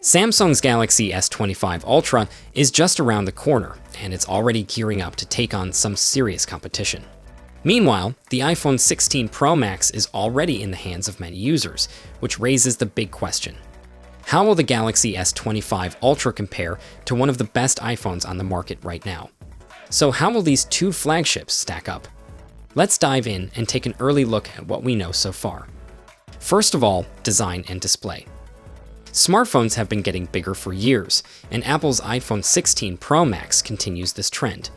Samsung's Galaxy S25 Ultra is just around the corner, and it's already gearing up to take on some serious competition. Meanwhile, the iPhone 16 Pro Max is already in the hands of many users, which raises the big question. How will the Galaxy S25 Ultra compare to one of the best iPhones on the market right now? So how will these two flagships stack up? Let's dive in and take an early look at what we know so far. First of all, design and display. Smartphones have been getting bigger for years, and Apple's iPhone 16 Pro Max continues this trend.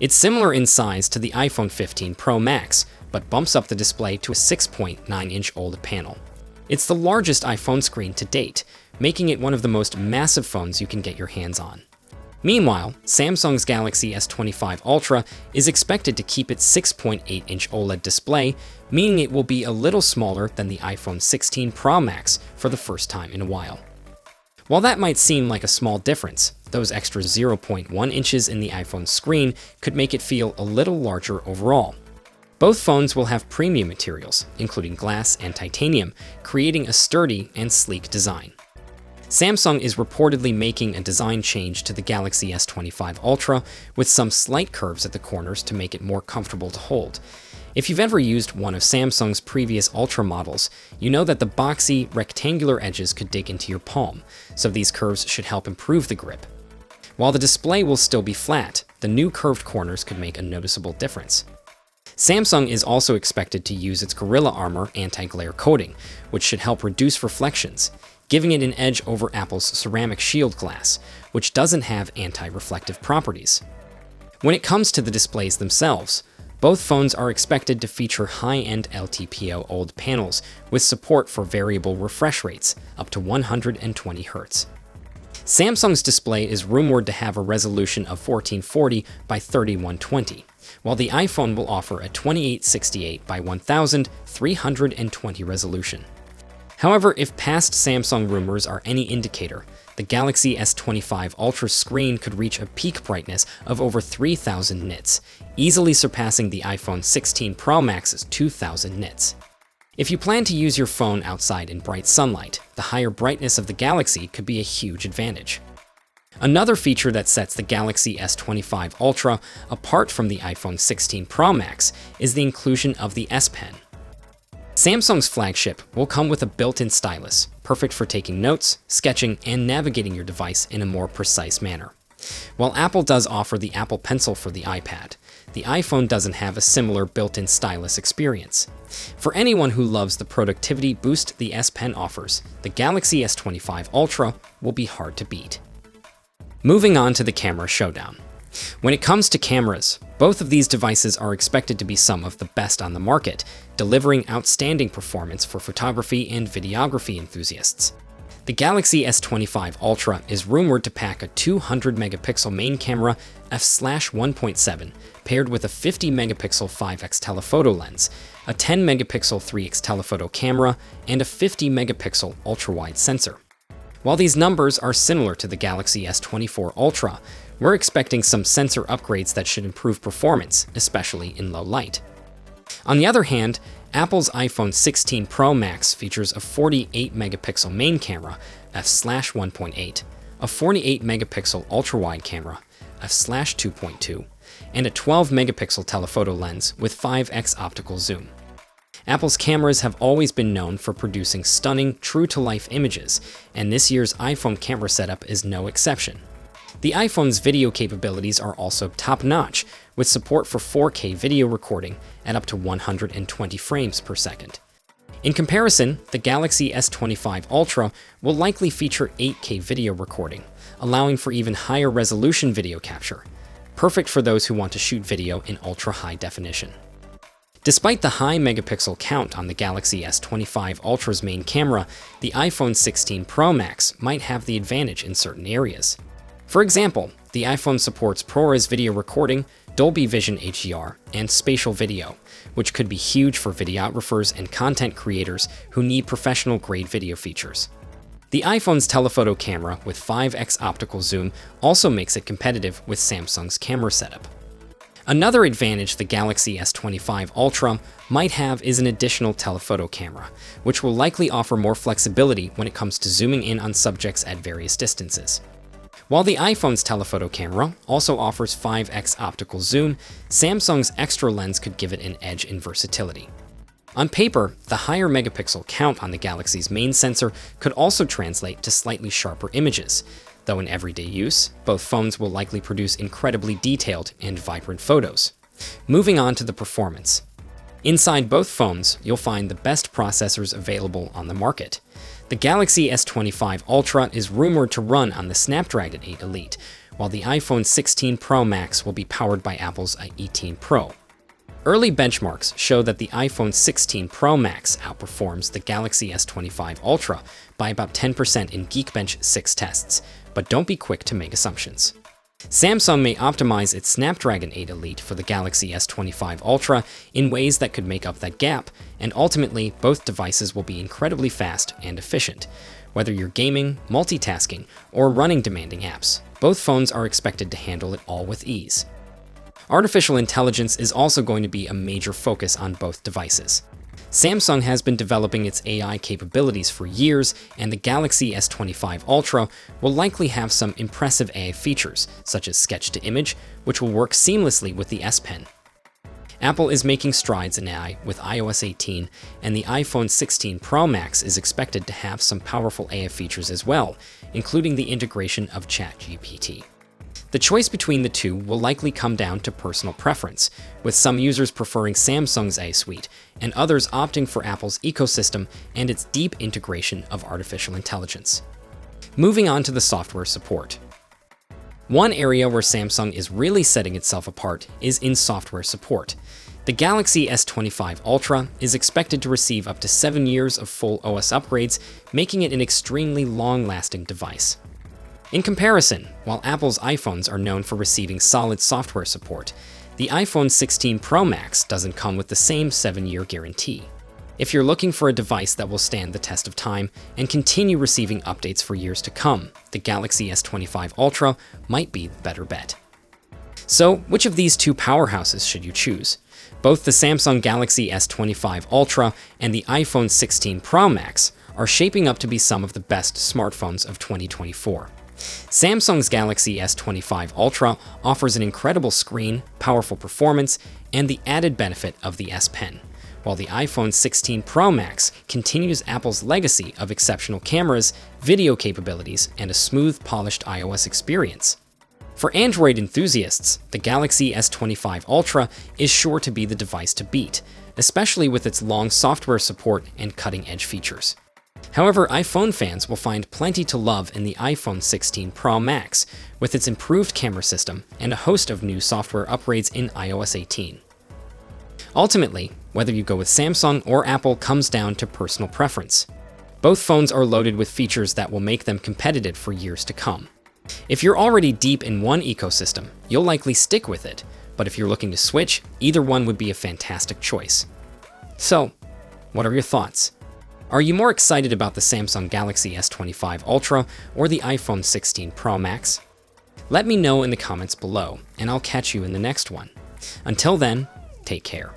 It's similar in size to the iPhone 15 Pro Max, but bumps up the display to a 6.9-inch OLED panel. It's the largest iPhone screen to date, making it one of the most massive phones you can get your hands on. Meanwhile, Samsung's Galaxy S25 Ultra is expected to keep its 6.8-inch OLED display, meaning it will be a little smaller than the iPhone 16 Pro Max for the first time in a while. While that might seem like a small difference, those extra 0.1 inches in the iPhone screen could make it feel a little larger overall. Both phones will have premium materials, including glass and titanium, creating a sturdy and sleek design. Samsung is reportedly making a design change to the Galaxy S25 Ultra with some slight curves at the corners to make it more comfortable to hold. If you've ever used one of Samsung's previous Ultra models, you know that the boxy, rectangular edges could dig into your palm, so these curves should help improve the grip. While the display will still be flat, the new curved corners could make a noticeable difference. Samsung is also expected to use its Gorilla Armor anti-glare coating, which should help reduce reflections, giving it an edge over Apple's ceramic shield glass, which doesn't have anti-reflective properties. When it comes to the displays themselves, both phones are expected to feature high-end LTPO OLED panels with support for variable refresh rates, up to 120 Hz. Samsung's display is rumored to have a resolution of 1440 by 3120, while the iPhone will offer a 2868 by 1320 resolution. However, if past Samsung rumors are any indicator, the Galaxy S25 Ultra screen could reach a peak brightness of over 3000 nits, easily surpassing the iPhone 16 Pro Max's 2000 nits. If you plan to use your phone outside in bright sunlight, the higher brightness of the Galaxy could be a huge advantage. Another feature that sets the Galaxy S25 Ultra apart from the iPhone 16 Pro Max is the inclusion of the S Pen. Samsung's flagship will come with a built-in stylus, perfect for taking notes, sketching, and navigating your device in a more precise manner. While Apple does offer the Apple Pencil for the iPad, the iPhone doesn't have a similar built-in stylus experience. For anyone who loves the productivity boost the S Pen offers, the Galaxy S25 Ultra will be hard to beat. Moving on to the camera showdown. When it comes to cameras, both of these devices are expected to be some of the best on the market, delivering outstanding performance for photography and videography enthusiasts. The Galaxy S25 Ultra is rumored to pack a 200-megapixel main camera f/1.7 paired with a 50-megapixel 5x telephoto lens, a 10-megapixel 3x telephoto camera, and a 50-megapixel ultra-wide sensor. While these numbers are similar to the Galaxy S24 Ultra, we're expecting some sensor upgrades that should improve performance, especially in low light. On the other hand, Apple's iPhone 16 Pro Max features a 48-megapixel main camera f/1.8, a 48-megapixel ultra-wide camera f/2.2, and a 12-megapixel telephoto lens with 5x optical zoom. Apple's cameras have always been known for producing stunning, true-to-life images, and this year's iPhone camera setup is no exception. The iPhone's video capabilities are also top-notch, with support for 4K video recording at up to 120 frames per second. In comparison, the Galaxy S25 Ultra will likely feature 8K video recording, allowing for even higher resolution video capture, perfect for those who want to shoot video in ultra-high definition. Despite the high megapixel count on the Galaxy S25 Ultra's main camera, the iPhone 16 Pro Max might have the advantage in certain areas. For example, the iPhone supports ProRes video recording, Dolby Vision HDR, and spatial video, which could be huge for videographers and content creators who need professional-grade video features. The iPhone's telephoto camera with 5x optical zoom also makes it competitive with Samsung's camera setup. Another advantage the Galaxy S25 Ultra might have is an additional telephoto camera, which will likely offer more flexibility when it comes to zooming in on subjects at various distances. While the iPhone's telephoto camera also offers 5x optical zoom, Samsung's extra lens could give it an edge in versatility. On paper, the higher megapixel count on the Galaxy's main sensor could also translate to slightly sharper images, though in everyday use, both phones will likely produce incredibly detailed and vibrant photos. Moving on to the performance. Inside both phones, you'll find the best processors available on the market. The Galaxy S25 Ultra is rumored to run on the Snapdragon 8 Elite, while the iPhone 16 Pro Max will be powered by Apple's 18 Pro. Early benchmarks show that the iPhone 16 Pro Max outperforms the Galaxy S25 Ultra by about 10% in Geekbench 6 tests, but don't be quick to make assumptions. Samsung may optimize its Snapdragon 8 Elite for the Galaxy S25 Ultra in ways that could make up that gap, and ultimately, both devices will be incredibly fast and efficient. Whether you're gaming, multitasking, or running demanding apps, both phones are expected to handle it all with ease. Artificial intelligence is also going to be a major focus on both devices. Samsung has been developing its AI capabilities for years, and the Galaxy S25 Ultra will likely have some impressive AI features, such as sketch-to-image, which will work seamlessly with the S Pen. Apple is making strides in AI with iOS 18, and the iPhone 16 Pro Max is expected to have some powerful AI features as well, including the integration of ChatGPT. The choice between the two will likely come down to personal preference, with some users preferring Samsung's AI suite and others opting for Apple's ecosystem and its deep integration of artificial intelligence. Moving on to the software support. One area where Samsung is really setting itself apart is in software support. The Galaxy S25 Ultra is expected to receive up to 7 years of full OS upgrades, making it an extremely long-lasting device. In comparison, while Apple's iPhones are known for receiving solid software support, the iPhone 16 Pro Max doesn't come with the same 7-year guarantee. If you're looking for a device that will stand the test of time and continue receiving updates for years to come, the Galaxy S25 Ultra might be the better bet. So, which of these two powerhouses should you choose? Both the Samsung Galaxy S25 Ultra and the iPhone 16 Pro Max are shaping up to be some of the best smartphones of 2024. Samsung's Galaxy S25 Ultra offers an incredible screen, powerful performance, and the added benefit of the S Pen, while the iPhone 16 Pro Max continues Apple's legacy of exceptional cameras, video capabilities, and a smooth, polished iOS experience. For Android enthusiasts, the Galaxy S25 Ultra is sure to be the device to beat, especially with its long software support and cutting-edge features. However, iPhone fans will find plenty to love in the iPhone 16 Pro Max, with its improved camera system and a host of new software upgrades in iOS 18. Ultimately, whether you go with Samsung or Apple comes down to personal preference. Both phones are loaded with features that will make them competitive for years to come. If you're already deep in one ecosystem, you'll likely stick with it, but if you're looking to switch, either one would be a fantastic choice. So, what are your thoughts? Are you more excited about the Samsung Galaxy S25 Ultra or the iPhone 16 Pro Max? Let me know in the comments below, and I'll catch you in the next one. Until then, take care.